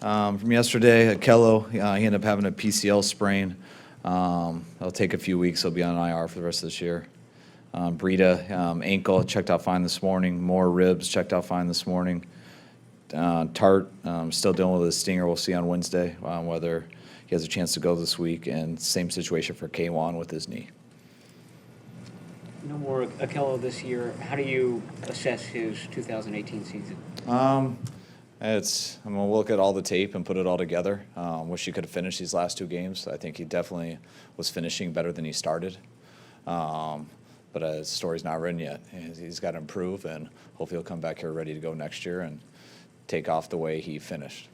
From yesterday, Ahkello, he ended up having a PCL sprain. It'll take a few weeks. He'll be on IR for the rest of this year. Breida, ankle, checked out fine this morning. More ribs, checked out fine this morning. Tart, still dealing with a stinger. We'll see on Wednesday whether he has a chance to go this week. And same situation for K1 with his knee. No more Ahkello this year. How do you assess his 2018 season? I'm gonna look at all the tape and put it all together. Wish he could have finished these last two games. I think he definitely was finishing better than he started. But his story's not written yet. He's got to improve, and hopefully he'll come back here ready to go next year and take off the way he finished.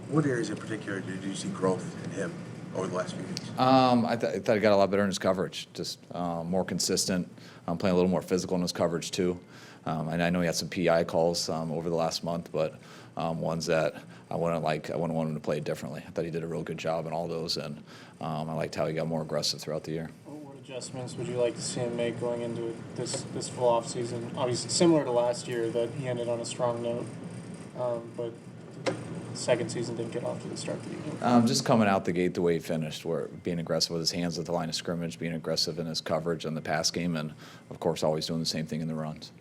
What areas in particular did you see growth in him over the last few weeks? I thought he got a lot better in his coverage, just more consistent, playing a little more physical in his coverage too. And I know he had some PI calls over the last month, but ones that I wouldn't want him to play differently. I thought he did a real good job in all those, and I liked how he got more aggressive throughout the year. What adjustments would you like to see him make going into this full off season? Obviously, similar to last year, that he ended on a strong note, but the second season didn't get off to the start of the year. Just coming out the gate the way he finished, where being aggressive with his hands at the line of scrimmage, being aggressive in his coverage and the pass game, and of course always doing the same thing in the runs.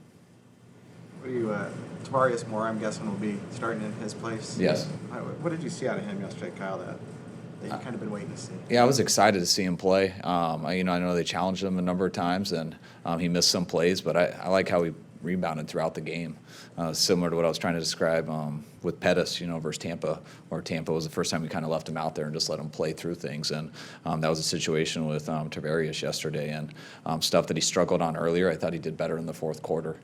What do you, Tavarius Moore, I'm guessing, will be starting in his place? Yes. What did you see out of him yesterday, Kyle, that you've kind of been waiting to see? Yeah, I was excited to see him play. I know they challenged him a number of times, and he missed some plays, but I like how he rebounded throughout the game. Similar to what I was trying to describe with Pettis, versus Tampa, where Tampa was the first time we kind of left him out there and just let him play through things. And that was a situation with Tavarius yesterday. And stuff that he struggled on earlier, I thought he did better in the fourth quarter.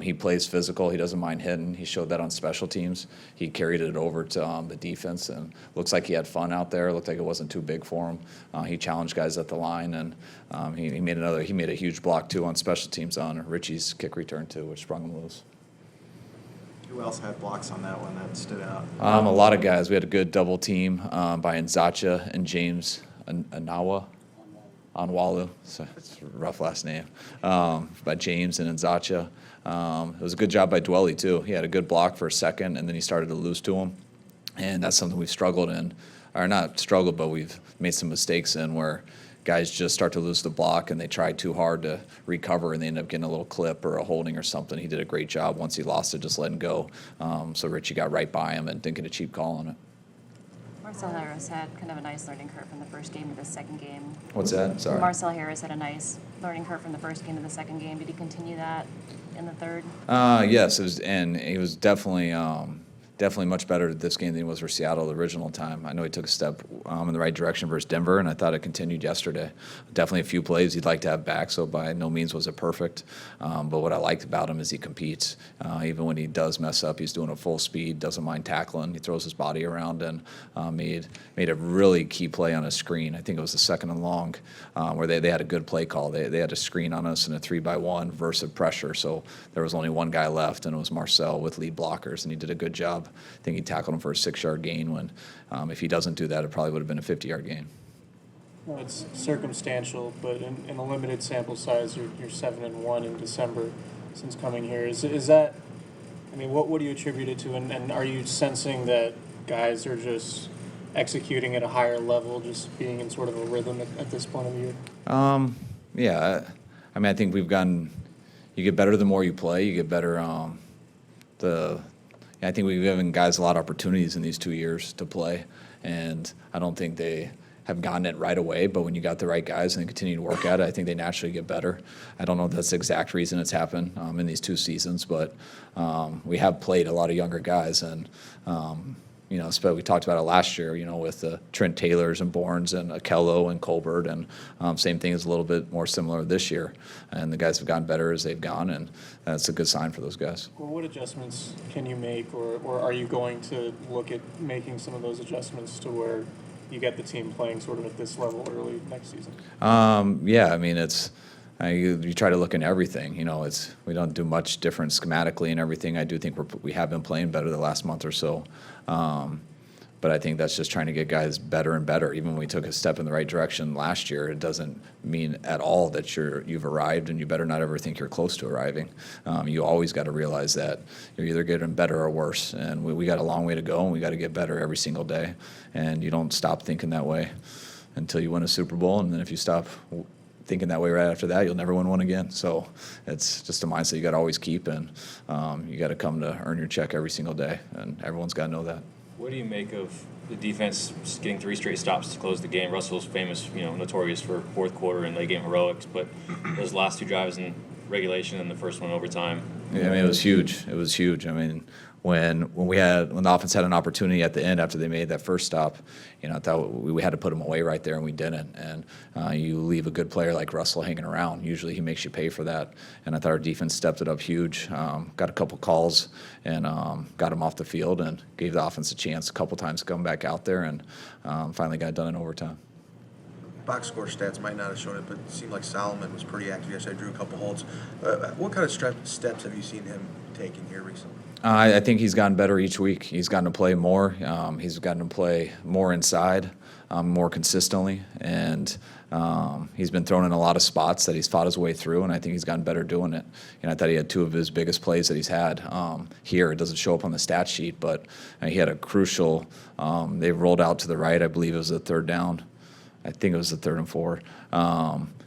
He plays physical. He doesn't mind hitting. He showed that on special teams. He carried it over to the defense, and looks like he had fun out there. Looked like it wasn't too big for him. He challenged guys at the line, and he made a huge block too on special teams on Richie's kick return too, which sprung him loose. Who else had blocks on that one that stood out? A lot of guys. We had a good double team by Nzacha and James Onwalu. So it's a rough last name. By James and Nzacha. It was a good job by Dwelly too. He had a good block for a second, and then he started to lose to him. And that's something we've struggled in, or not struggled, but we've made some mistakes in where guys just start to lose the block and they try too hard to recover and they end up getting a little clip or a holding or something. He did a great job once he lost it, just letting go. So Richie got right by him and didn't get a cheap call on it. Marcel Harris had kind of a nice learning curve from the first game to the second game. What's that? Sorry. Marcel Harris had a nice learning curve from the first game to the second game. Did he continue that in the third? Yes, and he was definitely much better at this game than he was for Seattle the original time. I know he took a step in the right direction versus Denver, and I thought it continued yesterday. Definitely a few plays he'd like to have back, so by no means was it perfect. But what I liked about him is he competes. Even when he does mess up, he's doing it full speed, doesn't mind tackling. He throws his body around and made a really key play on a screen. I think it was the second and long where they had a good play call. They had a screen on us in a 3-by-1 versus pressure, so there was only one guy left, and it was Marcel with lead blockers, and he did a good job. I think he tackled him for a 6-yard gain when if he doesn't do that, it probably would have been a 50-yard gain. Well, it's circumstantial, but in a limited sample size, you're 7-1 in December since coming here. Is that, I mean, what do you attribute it to? And are you sensing that guys are just executing at a higher level, just being in sort of a rhythm at this point of the year? Yeah. I mean, I think you get better the more you play. You get better. I think we've given guys a lot of opportunities in these 2 years to play, and I don't think they have gotten it right away, but when you got the right guys and they continue to work at it, I think they naturally get better. I don't know if that's the exact reason it's happened in these 2 seasons, but we have played a lot of younger guys, and we talked about it last year, with the Trent Taylors and Bournes and Ahkello and Colbert, and same thing is a little bit more similar this year. And the guys have gotten better as they've gone, and that's a good sign for those guys. Well, what adjustments can you make, or are you going to look at making some of those adjustments to where you get the team playing sort of at this level early next season? Yeah, I mean, you try to look in everything. We don't do much different schematically and everything. I do think we have been playing better the last month or so. but I think that's just trying to get guys better and better. Even when we took a step in the right direction last year, it doesn't mean at all that you've arrived, and you better not ever think you're close to arriving. You always got to realize that you're either getting better or worse, and we got a long way to go, and we got to get better every single day, and you don't stop thinking that way until you win a Super Bowl, and then if you stop thinking that way right after that, you'll never win one again. So it's just a mindset you got to always keep, and you got to come to earn your check every single day, and everyone's got to know that. What do you make of the defense getting 3 straight stops to close the game? Russell's famous, notorious for fourth quarter and late game heroics, but those last 2 drives in regulation and the first one overtime. Yeah, I mean, it was huge. It was huge. I mean, when the offense had an opportunity at the end after they made that first stop, I thought we had to put them away right there, and we didn't. And you leave a good player like Russell hanging around. Usually he makes you pay for that. And I thought our defense stepped it up huge. Got a couple calls and got him off the field and gave the offense a chance a couple times to come back out there, and finally got it done in overtime. Box score stats might not have shown it, but it seemed like Solomon was pretty active yesterday. Drew a couple holds. What kind of steps have you seen him taking here recently? I think he's gotten better each week. He's gotten to play more. He's gotten to play more inside, more consistently, and he's been thrown in a lot of spots that he's fought his way through, and I think he's gotten better doing it. I thought he had 2 of his biggest plays that he's had here. It doesn't show up on the stat sheet, but he had a crucial. They rolled out to the right. I believe it was a third down. I think it was the 3rd and 4.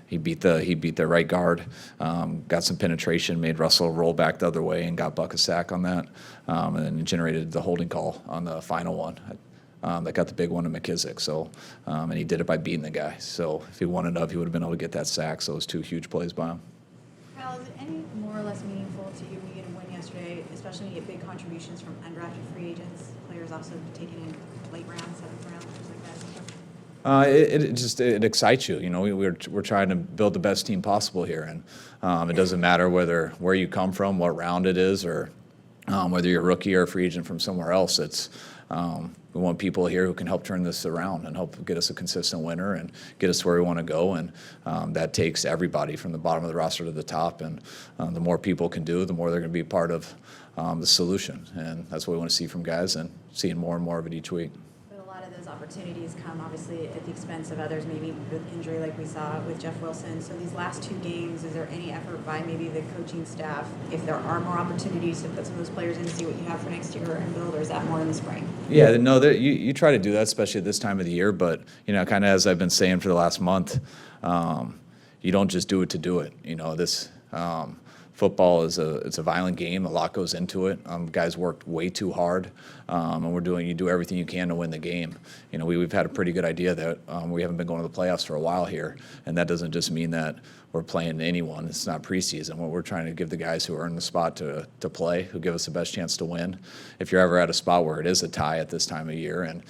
He beat the right guard, got some penetration, made Russell roll back the other way, and got Buck a sack on that, and then generated the holding call on the final one. That got the big one to McKissick. So, and he did it by beating the guy. So if he wanted up, he would have been able to get that sack. So it was 2 huge plays by him. Kyle, is it any more or less meaningful to you when you get a win yesterday, especially when you get big contributions from undrafted free agents, players also taken in late round, 7th round, things like that? It excites you. We're trying to build the best team possible here, and it doesn't matter where you come from, what round it is, or whether you're a rookie or a free agent from somewhere else. It's we want people here who can help turn this around and help get us a consistent winner and get us where we want to go. And that takes everybody from the bottom of the roster to the top. And the more people can do, the more they're going to be part of the solution. And that's what we want to see from guys, and seeing more and more of it each week. Those opportunities come obviously at the expense of others, maybe with injury like we saw with Jeff Wilson. So these last 2 games, is there any effort by maybe the coaching staff, if there are more opportunities, to put some of those players in to see what you have for next year and build, or is that more in the spring? Yeah, no, you try to do that, especially at this time of the year. But, kind of as I've been saying for the last month, you don't just do it to do it. This football is a violent game. A lot goes into it. Guys worked way too hard, and you do everything you can to win the game. We've had a pretty good idea that we haven't been going to the playoffs for a while here, and that doesn't just mean that we're playing anyone. It's not preseason. What we're trying to give the guys who earn the spot to play, who give us the best chance to win. If you're ever at a spot where it is a tie at this time of year, and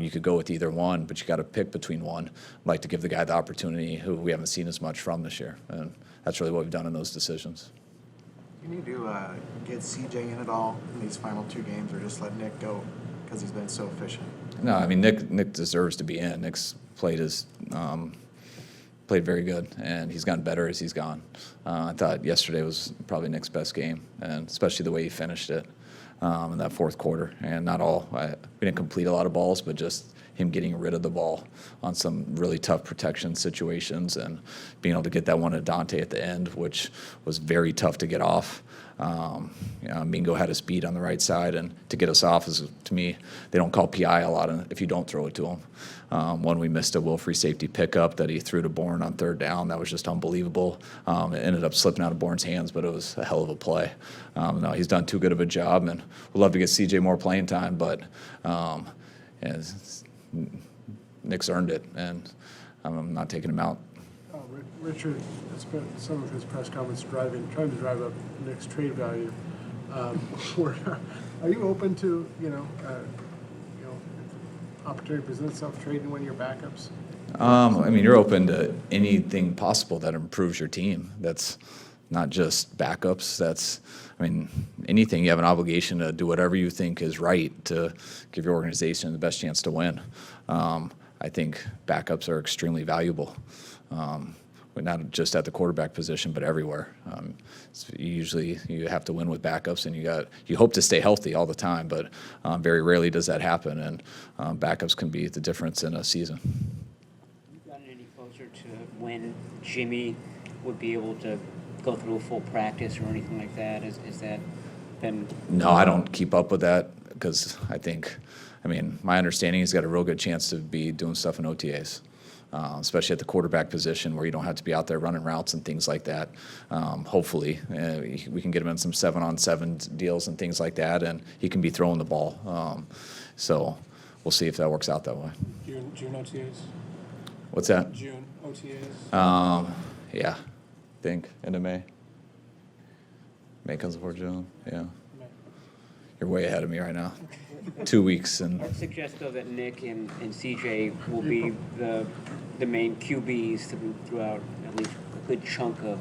you could go with either one, but you got to pick between one, I'd like to give the guy the opportunity who we haven't seen as much from this year, and that's really what we've done in those decisions. You need to get CJ in at all in these final 2 games, or just let Nick go because he's been so efficient? No, I mean Nick deserves to be in. Nick's played very good, and he's gotten better as he's gone. I thought yesterday was probably Nick's best game, and especially the way he finished it in that 4th quarter. And we didn't complete a lot of balls, but just him getting rid of the ball on some really tough protection situations, and being able to get that one to Dante at the end, which was very tough to get off. Mingo had his speed on the right side, and to get us off is, to me, they don't call PI a lot if you don't throw it to him. One, we missed a free safety pickup that he threw to Bourne on 3rd down. That was just unbelievable. It ended up slipping out of Bourne's hands, but it was a hell of a play. No, he's done too good of a job, and we'd love to get CJ more playing time, but Nick's earned it, and I'm not taking him out. Richard has spent some of his press conference trying to drive up Nick's trade value. Are you open to opportunity presents itself trading one of your backups? You're open to anything possible that improves your team. That's not just backups. Anything. You have an obligation to do whatever you think is right to give your organization the best chance to win. I think backups are extremely valuable. but not just at the quarterback position, but everywhere. Usually you have to win with backups, and you hope to stay healthy all the time, but very rarely does that happen, and backups can be the difference in a season. Have you gotten any closer to when Jimmy would be able to go through a full practice or anything like that? Is that been? No, I don't keep up with that because my understanding he's got a real good chance to be doing stuff in OTAs. Especially at the quarterback position where you don't have to be out there running routes and things like that. Hopefully, we can get him in some 7-on-7 deals and things like that, and he can be throwing the ball. So we'll see if that works out that way. June OTAs? What's that? June OTAs? Yeah, I think end of May. May comes before June, yeah. You're way ahead of me right now. 2 weeks and. I'd suggest though that Nick and CJ will be the main QBs throughout at least a good chunk of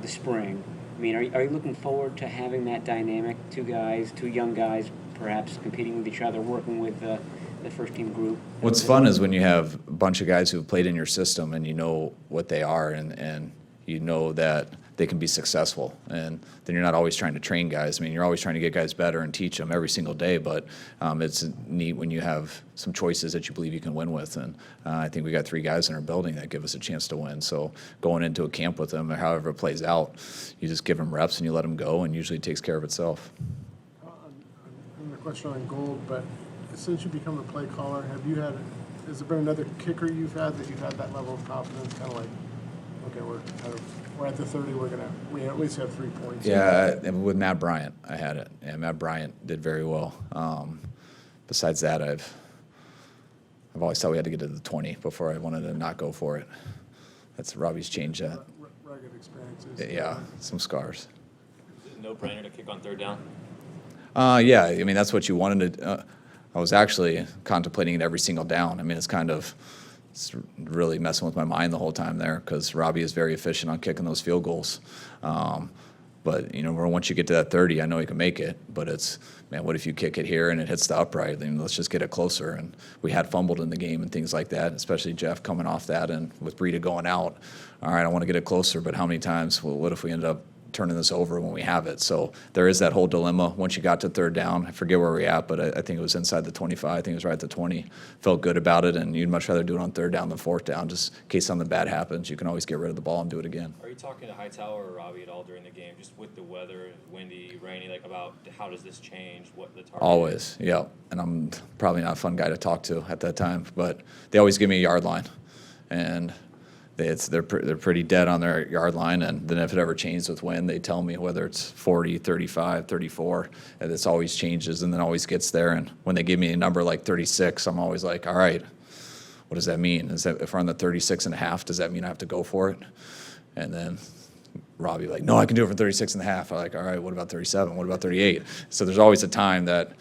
the spring. I mean, are you looking forward to having that dynamic? Two young guys, perhaps competing with each other, working with the first team group. What's fun is when you have a bunch of guys who've played in your system and you know what they are and you know that they can be successful. And then you're not always trying to train guys. I mean, you're always trying to get guys better and teach them every single day, but it's neat when you have some choices that you believe you can win with. And I think we got 3 guys in our building that give us a chance to win. So going into a camp with them, or however it plays out, you just give them reps and you let them go, and usually it takes care of itself. And the question on Gold, but since you become a play caller, has there been another kicker you've had that level of confidence, kind of like, okay, we're at the 30, we at least have 3 points? Yeah, and with Matt Bryant, I had it. Yeah, Matt Bryant did very well. Besides that, I've always thought we had to get to the 20 before I wanted to not go for it. Robbie's changed that. Rugged experiences. Yeah, some scars. Is it no-brainer to kick on third down? Yeah, I mean, that's what you wanted to. I was actually contemplating it every single down. I mean, it's really messing with my mind the whole time there because Robbie is very efficient on kicking those field goals. But, once you get to that 30, I know he can make it. But it's, man, what if you kick it here and it hits the upright? Then let's just get it closer. And we had fumbled in the game and things like that, especially Jeff coming off that and with Breida going out. All right, I want to get it closer, but how many times? Well, what if we end up turning this over when we have it? So there is that whole dilemma. Once you got to third down, I forget where we're at, but I think it was inside the 25. I think it was right at the 20. Felt good about it, and you'd much rather do it on third down than fourth down, just in case something bad happens. You can always get rid of the ball and do it again. Are you talking to Hightower or Robbie at all during the game, just with the weather, windy, rainy, about how does this change, what the target Always, yeah. And I'm probably not a fun guy to talk to at that time, but they always give me a yard line, and they're pretty dead on their yard line, and then if it ever changes with wind, they tell me whether it's 40, 35, 34, and it's always changes and then always gets there. And when they give me a number like 36, I'm always like, all right, what does that mean? Is that if we're on the 36 and a half, does that mean I have to go for it? And then Robbie like, no, I can do it for 36 and a half. I'm like, all right, what about 37? What about 38? So there's always a time that.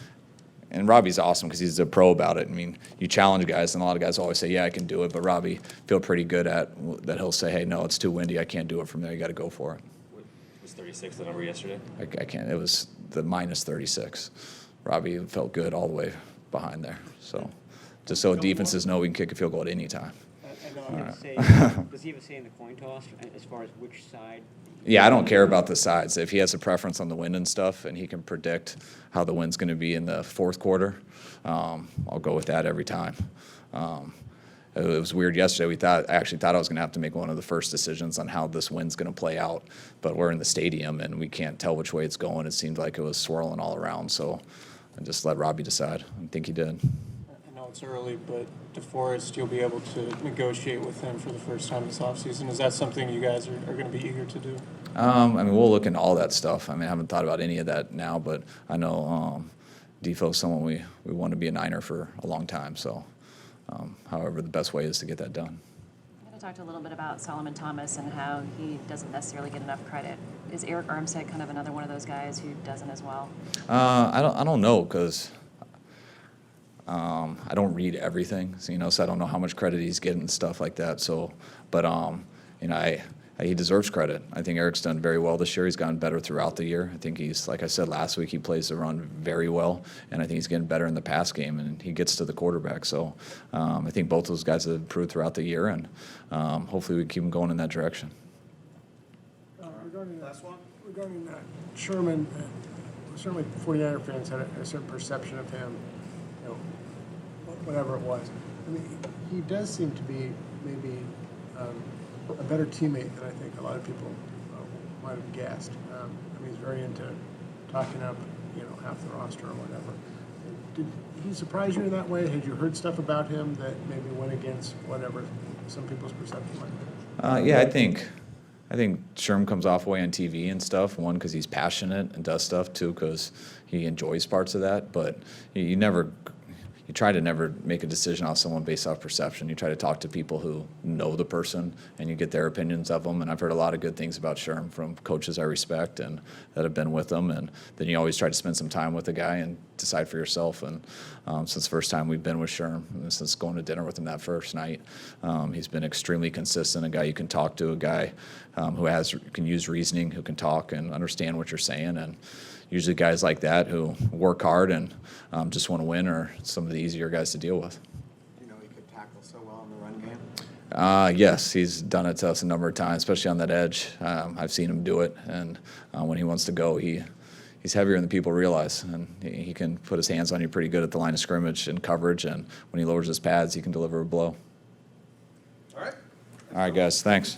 And Robbie's awesome because he's a pro about it. I mean, you challenge guys, and a lot of guys always say, yeah, I can do it. But Robbie feel pretty good at that. He'll say, hey, no, it's too windy. I can't do it from there. You got to go for it. Was 36 the number yesterday? I can't. It was the minus 36. Robbie felt good all the way behind there. So just so defenses know we can kick a field goal at any time. Does he have a say in the coin toss as far as which side? Yeah, I don't care about the sides. If he has a preference on the wind and stuff, and he can predict how the wind's going to be in the fourth quarter, I'll go with that every time. It was weird yesterday. I actually thought I was going to have to make one of the first decisions on how this wind's going to play out, but we're in the stadium and we can't tell which way it's going. It seemed like it was swirling all around, so I just let Robbie decide. I think he did. I know it's early, but DeForest, you'll be able to negotiate with him for the first time this offseason. Is that something you guys are going to be eager to do? We'll look into all that stuff. I haven't thought about any of that now, but I know Defoe's someone we want to be a Niner for a long time. So, however, the best way is to get that done. I'm going to talk a little bit about Solomon Thomas and how he doesn't necessarily get enough credit. Is Eric Armstead kind of another one of those guys who doesn't as well? I don't know because I don't read everything, so I don't know how much credit he's getting and stuff like that. So, but he deserves credit. I think Eric's done very well this year. He's gotten better throughout the year. I think he's, like I said last week, he plays the run very well, and I think he's getting better in the pass game, and he gets to the quarterback. So I think both those guys have improved throughout the year, and hopefully we keep them going in that direction. Regarding Sherman, certainly 49er fans had a certain perception of him, you know, whatever it was. I mean, he does seem to be maybe a better teammate than I think a lot of people might have guessed. I mean, he's very into talking up, you know, half the roster or whatever. Did he surprise you in that way? Had you heard stuff about him that maybe went against whatever some people's perception might be? Yeah, I think Sherm comes off way on TV and stuff. One, because he's passionate and does stuff. Two, because he enjoys parts of that. But you try to never make a decision off someone based off perception. You try to talk to people who know the person, and you get their opinions of them. And I've heard a lot of good things about Sherm from coaches I respect and that have been with him. And then you always try to spend some time with the guy and decide for yourself. And since the first time we've been with Sherm, and since going to dinner with him that first night, he's been extremely consistent, a guy you can talk to, a guy who can use reasoning, who can talk and understand what you're saying. And usually guys like that who work hard and just want to win are some of the easier guys to deal with. You know he could tackle so well in the run game? Yes, he's done it to us a number of times, especially on that edge. I've seen him do it, and when he wants to go, he's heavier than people realize, and he can put his hands on you pretty good at the line of scrimmage and coverage, and when he lowers his pads, he can deliver a blow. All right. All right, guys, thanks.